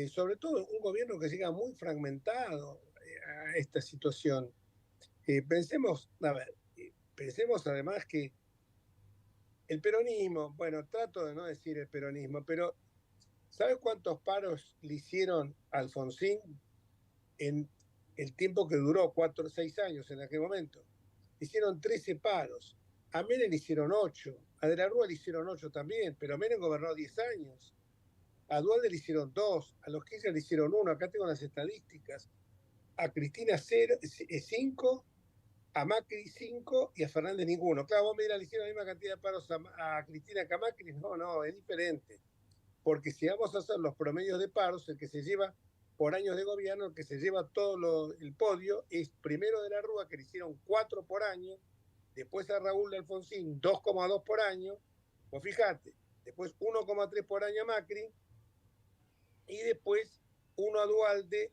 Sobre todo un gobierno que llega muy fragmentado a esta situación. Pensemos además que el peronismo, bueno, trato de no decir el peronismo, pero ¿sabes cuántos paros le hicieron a Alfonsín en el tiempo que duró, 4 o 6 años en aquel momento? Hicieron 13 paros. A Menem le hicieron 8. A De la Rúa le hicieron 8 también, pero Menem gobernó 10 años. A Duhalde le hicieron 2. A los Kirchner le hicieron 1. Acá tengo las estadísticas. A Cristina 5, a Macri 5 y a Fernández ninguno. Claro, vos me dirás, le hicieron la misma cantidad de paros a Cristina que a Macri. No, es diferente. Porque si vamos a hacer los promedios de paros, el que se lleva por años de gobierno, el que se lleva todo el podio, es primero De la Rúa, que le hicieron 4 por año, después a Raúl de Alfonsín 2,2 por año, pues fíjate, después 1,3 por año a Macri, y después 1 a Duhalde,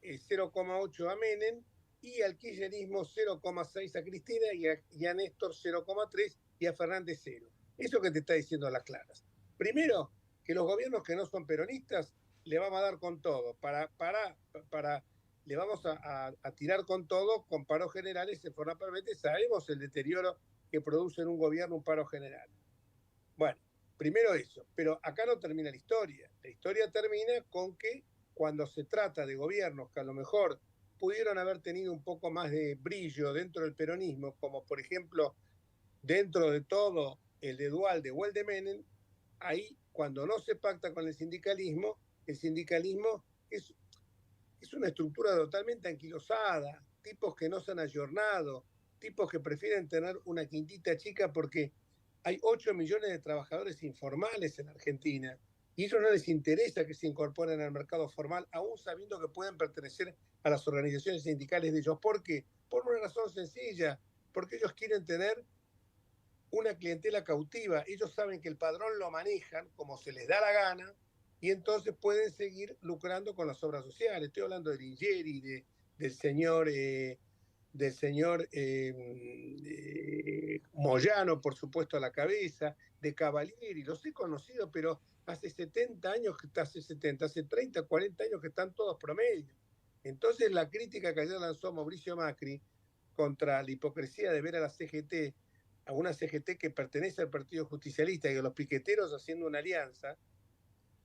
0,8 a Menem, y al kirchnerismo 0,6 a Cristina, y a Néstor 0,3, y a Fernández 0. Eso que te está diciendo a las claras. Primero, que los gobiernos que no son peronistas le vamos a dar con todo, le vamos a tirar con todo, con paros generales en forma permanente. Sabemos el deterioro que produce en un gobierno un paro general. Bueno, primero eso, pero acá no termina la historia. La historia termina con que cuando se trata de gobiernos que a lo mejor pudieron haber tenido un poco más de brillo dentro del peronismo, como por ejemplo dentro de todo el de Duhalde o el de Menem, ahí cuando no se pacta con el sindicalismo es una estructura totalmente anquilosada, tipos que no se han ayornado, tipos que prefieren tener una quintita chica porque hay 8 millones de trabajadores informales en Argentina y a ellos no les interesa que se incorporen al mercado formal, aún sabiendo que pueden pertenecer a las organizaciones sindicales de ellos. ¿Por qué? Por una razón sencilla, porque ellos quieren tener una clientela cautiva. Ellos saben que el padrón lo manejan como se les da la gana y entonces pueden seguir lucrando con las obras sociales. Estoy hablando de Lingeri, del señor del señor Moyano, por supuesto, a la cabeza, de Cavalieri, los he conocido, pero hace 70 años, hace 30, 40 años que están todos promedio. Entonces la crítica que ayer lanzó Mauricio Macri contra la hipocresía de ver a la CGT, a una CGT que pertenece al Partido Justicialista y a los piqueteros haciendo una alianza,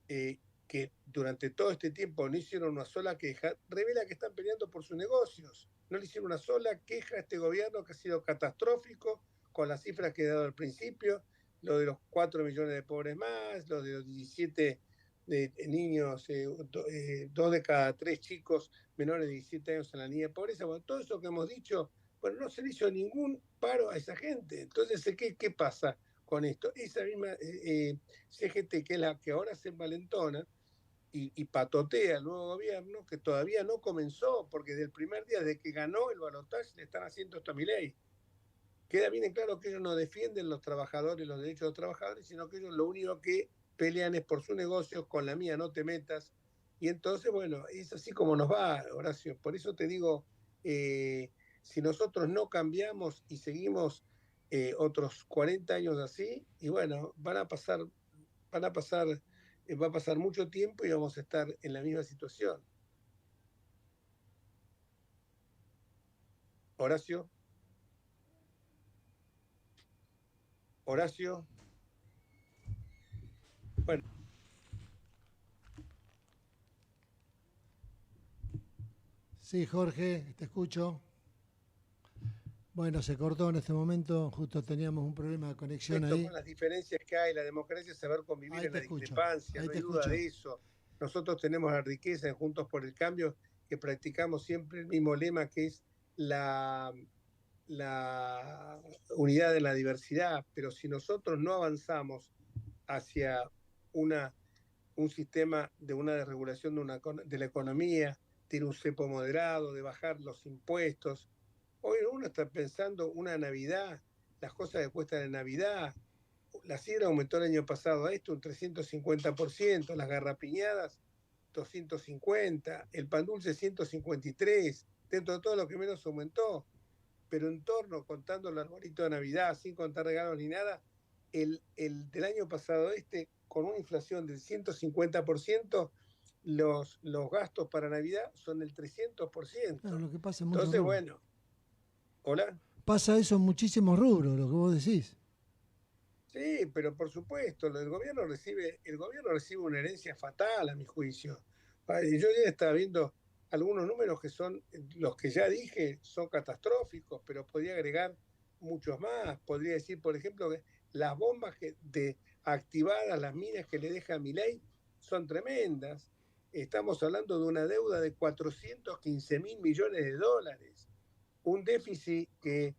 que durante todo este tiempo no hicieron una sola queja, revela que están peleando por sus negocios. No le hicieron una sola queja a este gobierno que ha sido catastrófico, con las cifras que he dado al principio, lo de los 4 millones de pobres más, lo de los 17 niños, 2 de cada 3 chicos menores de 17 años en la línea de pobreza. Bueno, todo eso que hemos dicho, bueno, no se le hizo ningún paro a esa gente. Entonces, ¿qué pasa con esto? Esa misma CGT, que es la que ahora se envalentona y patotea al nuevo gobierno, que todavía no comenzó, porque desde el primer día de que ganó el balotaje le están haciendo esto a Milei. Queda bien en claro que ellos no defienden los trabajadores, los derechos de los trabajadores, sino que ellos lo único que pelean es por sus negocios, con la mía no te metas. Y entonces, bueno, es así como nos va, Horacio. Por eso te digo, si nosotros no cambiamos y seguimos otros 40 años así, y bueno, va a pasar mucho tiempo y vamos a estar en la misma situación. Horacio. Bueno. Sí, Jorge, te escucho. Bueno, se cortó en este momento, justo teníamos un problema de conexión ahí. Con las diferencias que hay, la democracia es saber convivir en la discrepancia, no hay duda de eso. Nosotros tenemos la riqueza en Juntos por el Cambio, que practicamos siempre el mismo lema, que es la unidad en la diversidad, pero si nosotros no avanzamos hacia un sistema de una desregulación de la economía, tiene un cepo moderado, de bajar los impuestos. Hoy uno está pensando una Navidad, las cosas que cuestan en Navidad. La sidra aumentó el año pasado a esto un 350%, las garrapiñadas 250%, el pan dulce 153%, dentro de todo lo que menos aumentó. Pero en torno, contando el arbolito de Navidad, sin contar regalos ni nada, el del año pasado con una inflación del 150%, los gastos para Navidad son del 300%. Claro, lo que pasa entonces, bueno. ¿Hola? Pasa eso en muchísimos rubros, lo que vos decís. Sí, pero por supuesto, el gobierno recibe una herencia fatal, a mi juicio. Yo ya estaba viendo algunos números que son, los que ya dije, son catastróficos, pero podría agregar muchos más. Podría decir, por ejemplo, que las bombas activadas, las minas que le deja Milei, son tremendas. Estamos hablando de una deuda de 415.000 millones de dólares, un déficit que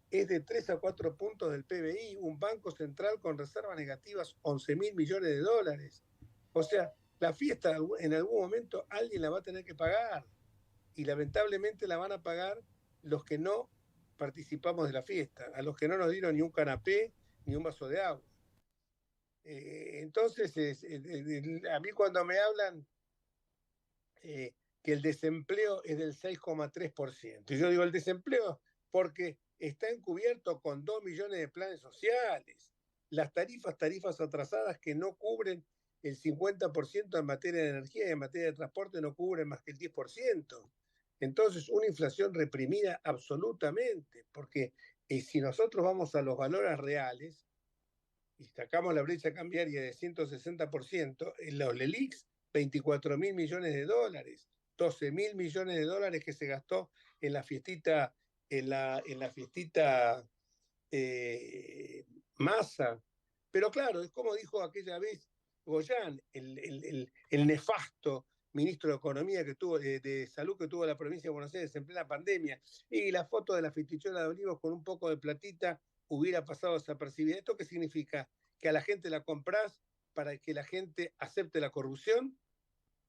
es de 3 a 4 puntos del PBI, un banco central con reservas negativas 11.000 millones de dólares. O sea, la fiesta en algún momento alguien la va a tener que pagar, y lamentablemente la van a pagar los que no participamos de la fiesta, a los que no nos dieron ni un canapé ni un vaso de agua. Entonces, a mí cuando me hablan que el desempleo es del 6,3%, y yo digo el desempleo porque está encubierto con 2 millones de planes sociales, las tarifas atrasadas que no cubren el 50% en materia de energía y en materia de transporte no cubren más que el 10%. Entonces, una inflación reprimida absolutamente, porque si nosotros vamos a los valores reales y sacamos la brecha cambiaria de 160%, en los LELIQs, 24.000 millones de dólares, 12.000 millones de dólares que se gastó en la fiestita, Massa. Pero claro, es como dijo aquella vez Goyán, el nefasto ministro de Economía de Salud que tuvo la provincia de Buenos Aires en plena pandemia, y la foto de la festichola de Olivos con un poco de platita hubiera pasado desapercibida. ¿Esto qué significa? ¿Que a la gente la comprás para que la gente acepte la corrupción?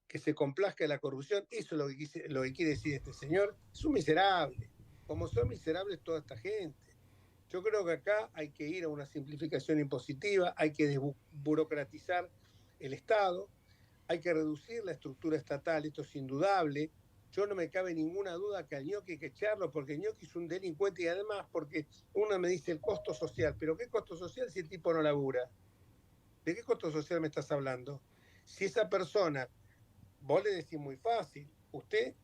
¿Que se complazca de la corrupción? Eso es lo que quiere decir este señor. Es un miserable, como son miserables toda esta gente. Yo creo que acá hay que ir a una simplificación impositiva, hay que desburocratizar el Estado, hay que reducir la estructura estatal, esto es indudable, yo no me cabe ninguna duda que al Gnocchi hay que echarlo, porque el Gnocchi es un delincuente y además porque uno me dice el costo social, pero ¿qué costo social si el tipo no labura? ¿De qué costo social me estás hablando? Si esa persona, vos le decís muy fácil, usted,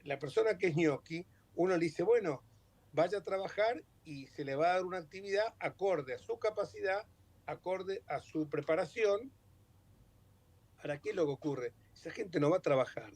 la persona que es Gnocchi, uno le dice, bueno, vaya a trabajar y se le va a dar una actividad acorde a su capacidad, acorde a su preparación. ¿Para qué es lo que ocurre? Esa gente no va a trabajar,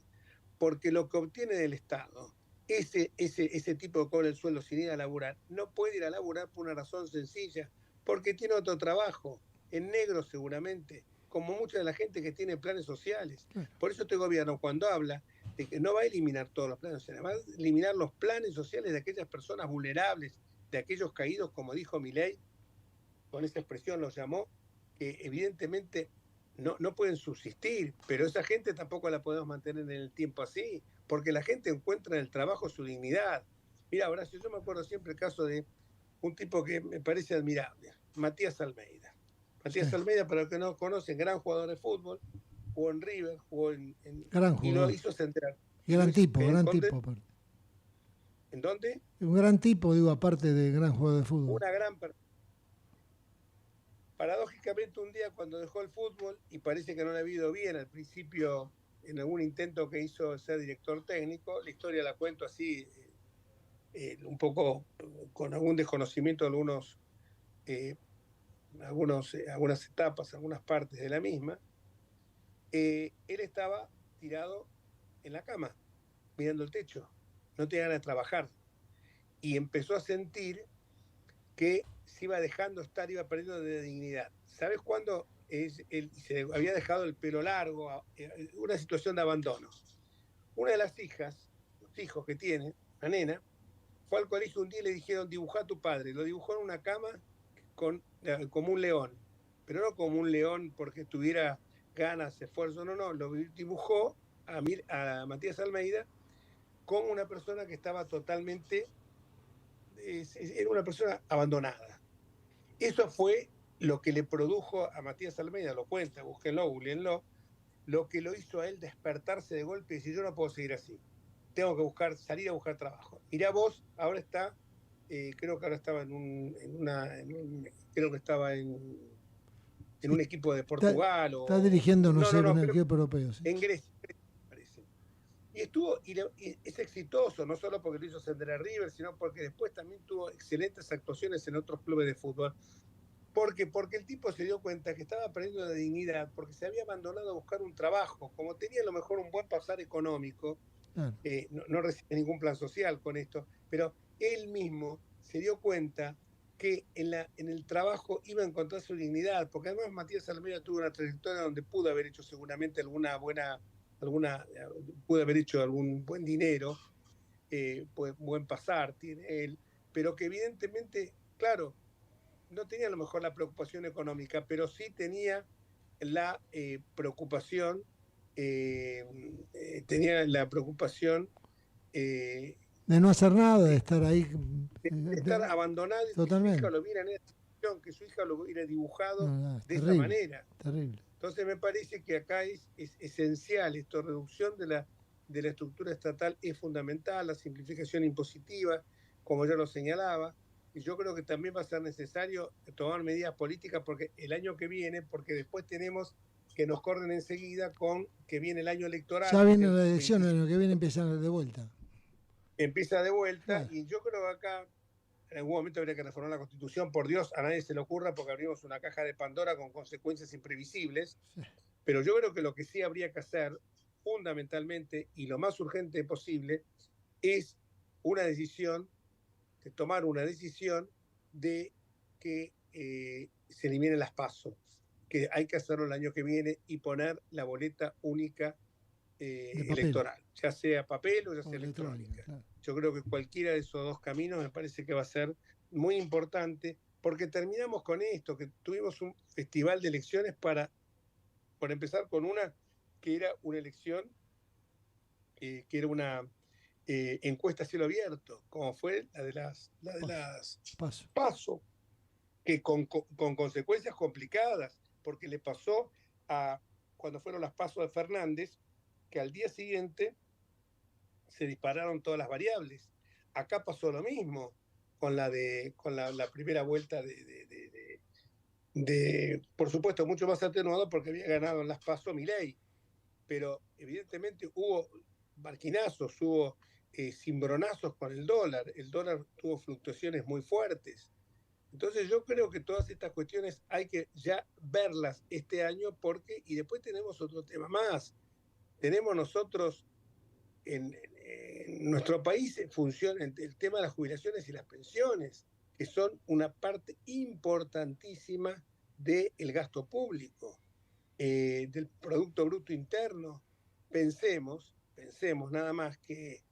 porque lo que obtiene del Estado, ese tipo que cobra el sueldo sin ir a laburar, no puede ir a laburar por una razón sencilla, porque tiene otro trabajo, en negro seguramente, como mucha de la gente que tiene planes sociales. Por eso este gobierno, cuando habla de que no va a eliminar todos los planes sociales, va a eliminar los planes sociales de aquellas personas vulnerables, de aquellos caídos, como dijo Milei, con esa expresión los llamó, que evidentemente no pueden subsistir, pero esa gente tampoco la podemos mantener en el tiempo así, porque la gente encuentra en el trabajo su dignidad. Mira, Horacio, yo me acuerdo siempre el caso de un tipo que me parece admirable, Matías Almeida. Matías Almeida, para los que no conocen, gran jugador de fútbol, jugó en River, jugó gran y lo hizo central. Gran tipo. Aparte. ¿En dónde? Un gran tipo, digo, aparte de gran jugador de fútbol. Una gran persona. Paradójicamente un día cuando dejó el fútbol, y parece que no le ha ido bien al principio en algún intento que hizo de ser director técnico, la historia la cuento así, un poco con algún desconocimiento de algunas etapas, algunas partes de la misma. Él estaba tirado en la cama, mirando el techo, no tenía ganas de trabajar, y empezó a sentir que se iba dejando estar, iba perdiendo de dignidad. ¿Sabes cuándo él se había dejado el pelo largo? Una situación de abandono. Una de las hijas, los hijos que tiene, la nena, fue al colegio un día y le dijeron, dibujá a tu padre. Lo dibujó en una cama como un león, pero no como un león porque tuviera ganas, esfuerzo, no, lo dibujó a Matías Almeida como una persona que estaba totalmente... era una persona abandonada. Eso fue lo que le produjo a Matías Almeida, lo cuenta, búsquenlo, googleenlo, lo que lo hizo a él despertarse de golpe y decir, yo no puedo seguir así, tengo que salir a buscar trabajo. Mirá vos, ahora está, creo que ahora estaba creo que estaba en un equipo de Portugal. Está dirigiendo, no sé, en el equipo europeo. Sí. En Grecia, parece. Y es exitoso, no solo porque lo hizo ascender a River, sino porque después también tuvo excelentes actuaciones en otros clubes de fútbol. Porque el tipo se dio cuenta que estaba perdiendo la dignidad, porque se había abandonado a buscar un trabajo. Como tenía a lo mejor un buen pasar económico, no recibe ningún plan social con esto, pero él mismo se dio cuenta que en el trabajo iba a encontrar su dignidad, porque además Matías Almeida tuvo una trayectoria donde pudo haber hecho seguramente pudo haber hecho algún buen dinero, buen pasar tiene él, pero que evidentemente, claro, no tenía a lo mejor la preocupación económica, pero sí tenía la preocupación, de no hacer nada, de estar ahí. De estar abandonado y totalmente. que su hija lo viera en esa situación, que su hija lo hubiera dibujado de terrible, esa manera. Terrible. Entonces me parece que acá es esencial esto, reducción de la estructura estatal es fundamental, la simplificación impositiva, como ya lo señalaba, y yo creo que también va a ser necesario tomar medidas políticas porque el año que viene, porque después tenemos que nos corren enseguida con que viene el año electoral. Ya viene la elección, el año que viene empieza de vuelta. Empieza de vuelta, y yo creo que acá en algún momento habría que reformar la Constitución, por Dios, a nadie se le ocurra porque abrimos una caja de Pandora con consecuencias imprevisibles, pero yo creo que lo que sí habría que hacer fundamentalmente y lo más urgente posible es tomar una decisión de que se eliminen las PASO, que hay que hacerlo el año que viene y poner la boleta única electoral, ya sea papel o ya sea electrónica. Claro. Yo creo que cualquiera de esos dos caminos me parece que va a ser muy importante, porque terminamos con esto, que tuvimos un festival de elecciones por empezar con una que era una elección, que era una encuesta a cielo abierto, como fue la de las PASO, que con consecuencias complicadas, porque le pasó cuando fueron las PASO de Fernández, que al día siguiente se dispararon todas las variables. Acá pasó lo mismo con la primera vuelta por supuesto, mucho más atenuado porque había ganado en las PASO Milei, pero evidentemente hubo barquinazos, hubo cimbronazos con el dólar tuvo fluctuaciones muy fuertes. Entonces yo creo que todas estas cuestiones hay que ya verlas este año y después tenemos otro tema más. Tenemos nosotros en nuestro país funciona el tema de las jubilaciones y las pensiones, que son una parte importantísima del gasto público, del Producto Bruto Interno. Pensemos nada más que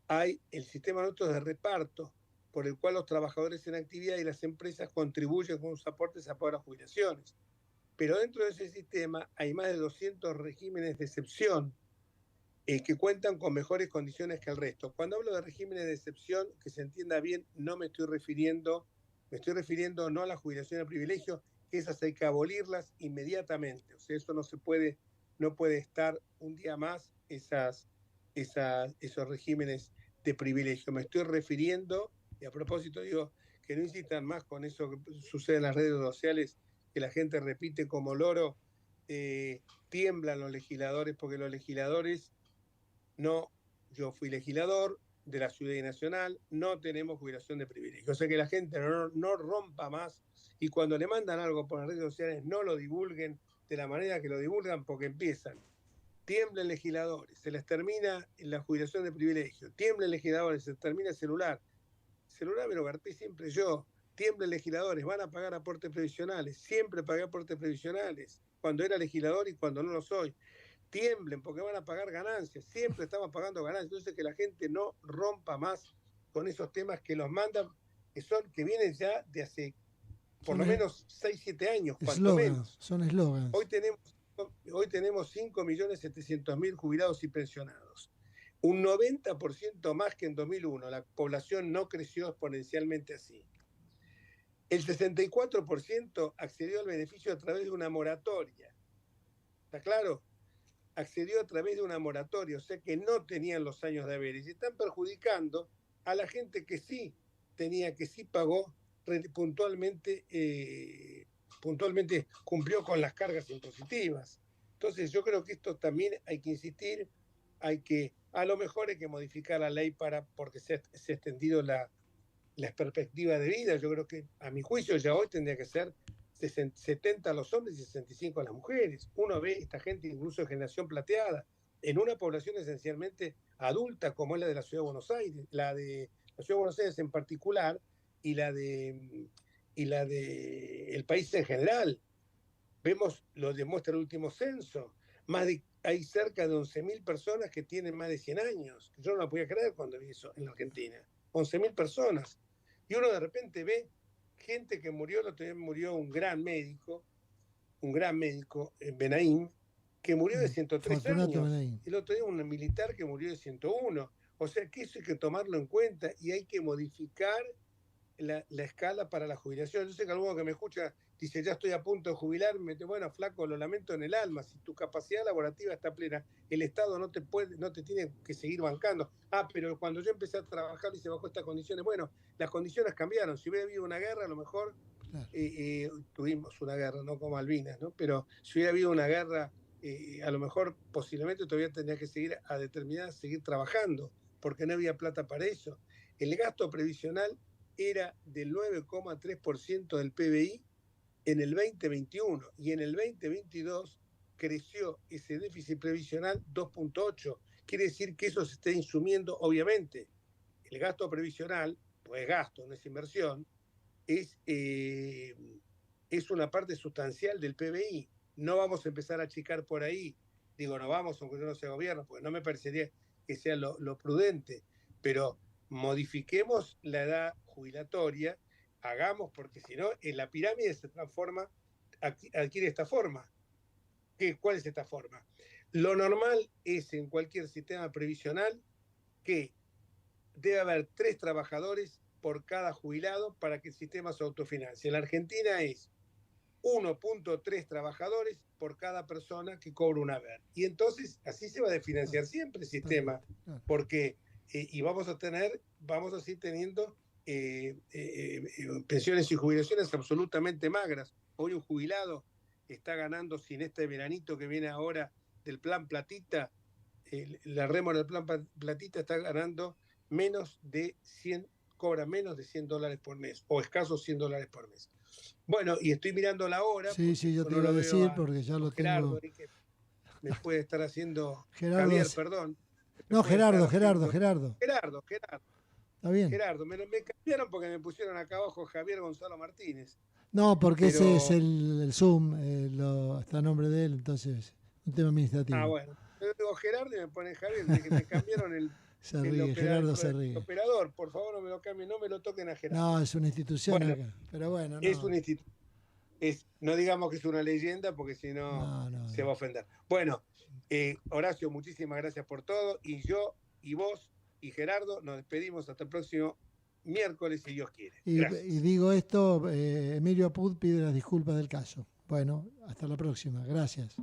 hay el sistema nuestro de reparto, por el cual los trabajadores en actividad y las empresas contribuyen con sus aportes a pagar las jubilaciones. Pero dentro de ese sistema hay más de 200 regímenes de excepción que cuentan con mejores condiciones que el resto. Cuando hablo de regímenes de excepción, que se entienda bien, me estoy refiriendo no a la jubilación de privilegio, que esas hay que abolirlas inmediatamente. O sea, eso no puede estar un día más esos regímenes de privilegio. Me estoy refiriendo, y a propósito digo, que no insistan más con eso que sucede en las redes sociales, que la gente repite como loro, tiemblan los legisladores, porque los legisladores yo fui legislador de la Ciudad Nacional, no tenemos jubilación de privilegio. O sea que la gente no rompa más, y cuando le mandan algo por las redes sociales no lo divulguen de la manera que lo divulgan, porque empiezan. Tiemblen legisladores, se les termina la jubilación de privilegio. Tiemblen legisladores, se termina el celular. Celular me lo garpé siempre yo. Tiemblen legisladores, van a pagar aportes previsionales. Siempre pagué aportes previsionales, cuando era legislador y cuando no lo soy. Tiemblen porque van a pagar ganancias, siempre estamos pagando ganancias. Entonces que la gente no rompa más con esos temas que los mandan, que vienen ya de hace por lo menos 6-7 años, cuanto menos. Son eslogans. Hoy tenemos 5.700.000 jubilados y pensionados, un 90% más que en 2001. La población no creció exponencialmente así. El 64% accedió al beneficio a través de una moratoria. ¿Está claro? Accedió a través de una moratoria, o sea que no tenían los años de haber, y se están perjudicando a la gente que sí tenía, que sí pagó puntualmente cumplió con las cargas impositivas. Entonces yo creo que esto también hay que insistir, a lo mejor hay que modificar la ley porque se ha extendido la perspectiva de vida. Yo creo que a mi juicio ya hoy tendría que ser 70 a los hombres y 65 a las mujeres. Uno ve esta gente incluso de generación plateada, en una población esencialmente adulta como es la de la Ciudad de Buenos Aires, la de la Ciudad de Buenos Aires en particular, y la de el país en general. Lo demuestra el último censo, hay cerca de 11.000 personas que tienen más de 100 años. Yo no lo podía creer cuando vi eso en la Argentina. 11.000 personas. Y uno de repente ve gente que murió. El otro día murió un gran médico en Benaim, que murió de 103 años. Benaim. El otro día un militar que murió de 101. O sea que eso hay que tomarlo en cuenta y hay que modificar la escala para la jubilación. Yo sé que alguno que me escucha dice, ya estoy a punto de jubilarme. Bueno, flaco, lo lamento en el alma. Si tu capacidad laborativa está plena, el Estado no te tiene que seguir bancando. Pero cuando yo empecé a trabajar y se bajó estas condiciones, bueno, las condiciones cambiaron. Si hubiera habido una guerra, a lo mejor tuvimos una guerra, no como Malvinas, ¿no? Pero si hubiera habido una guerra, a lo mejor posiblemente todavía tendría que seguir trabajando, porque no había plata para eso. El gasto previsional era del 9,3% del PBI en el 2021, y en el 2022 creció ese déficit previsional 2,8%. Quiere decir que eso se está insumiendo. Obviamente el gasto previsional, pues gasto, no es inversión, es una parte sustancial del PBI. No vamos a empezar a achicar por ahí. Digo, no vamos, aunque yo no sea gobierno, porque no me parecería que sea lo prudente, pero modifiquemos la edad jubilatoria, porque si no, en la pirámide se transforma, adquiere esta forma. ¿Cuál es esta forma? Lo normal es en cualquier sistema previsional que debe haber 3 trabajadores por cada jubilado para que el sistema se autofinancie. En la Argentina es 1,3 trabajadores por cada persona que cobra un haber. Y entonces así se va a desfinanciar siempre el sistema, porque y vamos a seguir teniendo pensiones y jubilaciones absolutamente magras. Hoy un jubilado está ganando, sin este veranito que viene ahora del plan Platita, la rémora del plan Platita está ganando cobra menos de $100 por mes, o escasos $100 por mes. Bueno, y estoy mirando la hora. Sí, yo te iba a decir porque ya lo Gerardo, tengo. que me puede estar haciendo... Gerardo, Javier, perdón. No, Gerardo. Está bien. Gerardo, me cambiaron porque me pusieron acá abajo Javier Gonzalo Martínez. No, porque ese es el Zoom, está a nombre de él, entonces, un tema administrativo. Bueno, yo digo Gerardo y me ponen Javier, de que me cambiaron Gerardo se ríe. El operador, por favor no me lo cambien, no me lo toquen a Gerardo. No, es una institución acá, pero bueno. Es una institución. No digamos que es una leyenda porque si no se va a ofender. Bueno, Horacio, muchísimas gracias por todo, y yo, y vos, y Gerardo, nos despedimos hasta el próximo miércoles, si Dios quiere. Y digo esto, Emilio Apud pide las disculpas del caso. Bueno, hasta la próxima. Gracias.